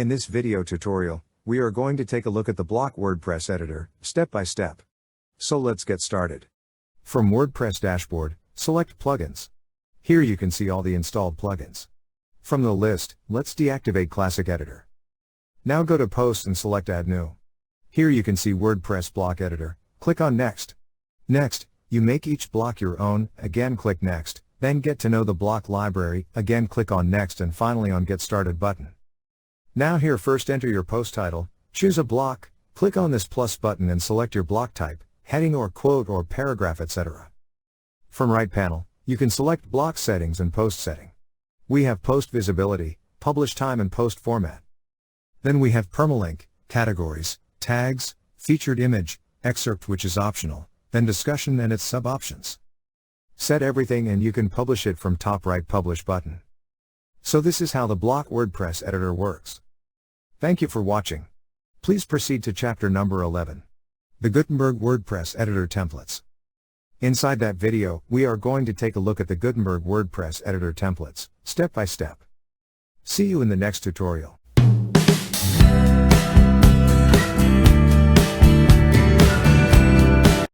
In this video tutorial, we are going to take a look at the block WordPress editor, step by step. So let's get started. From WordPress dashboard, select Plugins. Here you can see all the installed plugins. From the list, let's deactivate Classic Editor. Now go to Posts and select Add New. Here you can see WordPress block editor, click on Next. Next, you make each block your own, again click Next, then get to know the block library, again click on Next and finally on Get Started button. Now here first enter your post title, choose a block, click on this plus button and select your block type, heading or quote or paragraph etc. From right panel, you can select block settings and post setting. We have post visibility, publish time and post format. Then we have permalink, categories, tags, featured image, excerpt which is optional, then discussion and its sub-options. Set everything and you can publish it from top right publish button. So this is how the block WordPress editor works. Thank you for watching. Please proceed to chapter number 11. The Gutenberg WordPress editor templates. Inside that video, we are going to take a look at the Gutenberg WordPress editor templates, step by step. See you in the next tutorial.